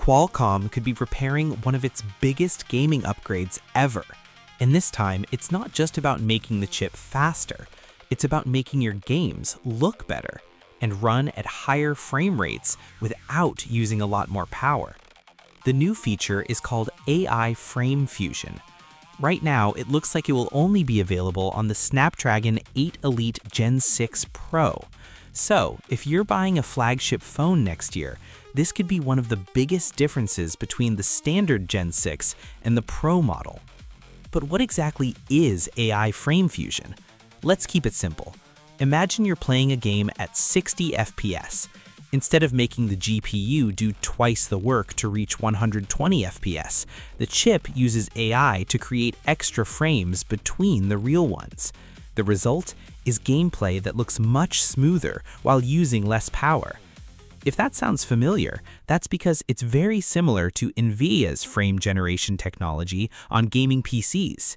Qualcomm could be preparing one of its biggest gaming upgrades ever. And this time, it's not just about making the chip faster, it's about making your games look better and run at higher frame rates without using a lot more power. The new feature is called AI Frame Fusion. Right now, it looks like it will only be available on the Snapdragon 8 Elite Gen 6 Pro. So, if you're buying a flagship phone next year, this could be one of the biggest differences between the standard Gen 6 and the Pro model. But what exactly is AI Frame Fusion? Let's keep it simple. Imagine you're playing a game at 60 FPS. Instead of making the GPU do twice the work to reach 120 FPS, the chip uses AI to create extra frames between the real ones. The result is gameplay that looks much smoother while using less power. If that sounds familiar, that's because it's very similar to NVIDIA's frame generation technology on gaming PCs.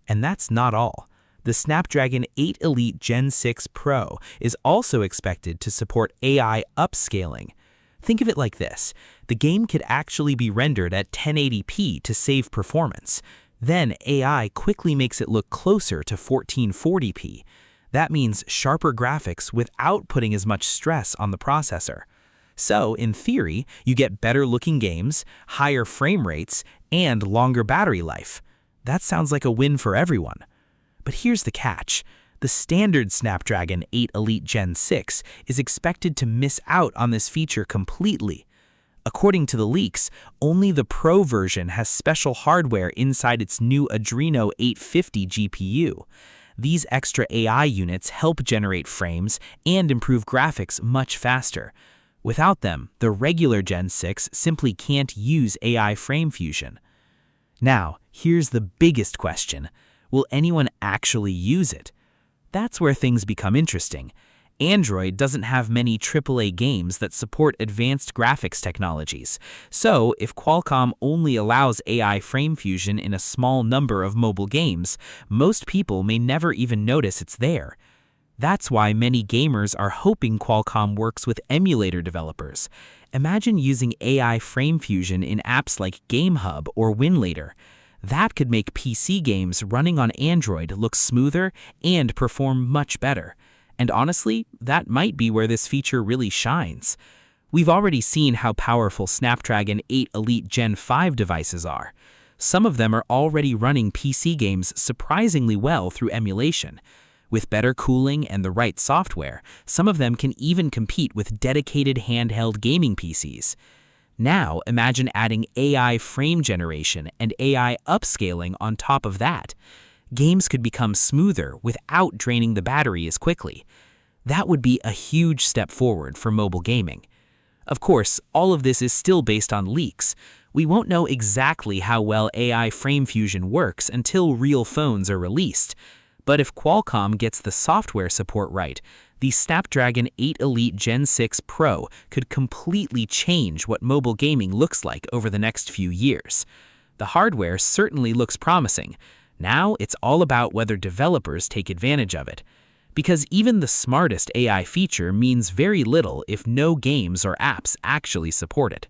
And that's not all. The Snapdragon 8 Elite Gen 6 Pro is also expected to support AI upscaling. Think of it like this. The game could actually be rendered at 1080p to save performance. Then AI quickly makes it look closer to 1440p. That means sharper graphics without putting as much stress on the processor. So, in theory, you get better-looking games, higher frame rates, and longer battery life. That sounds like a win for everyone. But here's the catch. The standard Snapdragon 8 Elite Gen 6 is expected to miss out on this feature completely. According to the leaks, only the Pro version has special hardware inside its new Adreno 850 GPU. These extra AI units help generate frames and improve graphics much faster. Without them, the regular Gen 6 simply can't use AI Frame Fusion. Now, here's the biggest question. Will anyone actually use it? That's where things become interesting. Android doesn't have many AAA games that support advanced graphics technologies. So, if Qualcomm only allows AI Frame Fusion in a small number of mobile games, most people may never even notice it's there. That's why many gamers are hoping Qualcomm works with emulator developers. Imagine using AI Frame Fusion in apps like GameHub or Winlator. That could make PC games running on Android look smoother and perform much better. And honestly, that might be where this feature really shines. We've already seen how powerful Snapdragon 8 Elite Gen 5 devices are. Some of them are already running PC games surprisingly well through emulation. With better cooling and the right software, some of them can even compete with dedicated handheld gaming PCs. Now, imagine adding AI frame generation and AI upscaling on top of that. Games could become smoother without draining the battery as quickly. That would be a huge step forward for mobile gaming. Of course, all of this is still based on leaks. We won't know exactly how well AI Frame Fusion works until real phones are released. But if Qualcomm gets the software support right, the Snapdragon 8 Elite Gen 6 Pro could completely change what mobile gaming looks like over the next few years. The hardware certainly looks promising. Now it's all about whether developers take advantage of it. Because even the smartest AI feature means very little if no games or apps actually support it.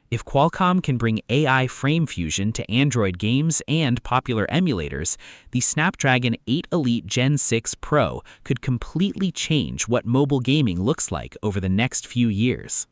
If Qualcomm can bring AI Frame Fusion to Android games and popular emulators, the Snapdragon 8 Elite Gen 6 Pro could completely change what mobile gaming looks like over the next few years.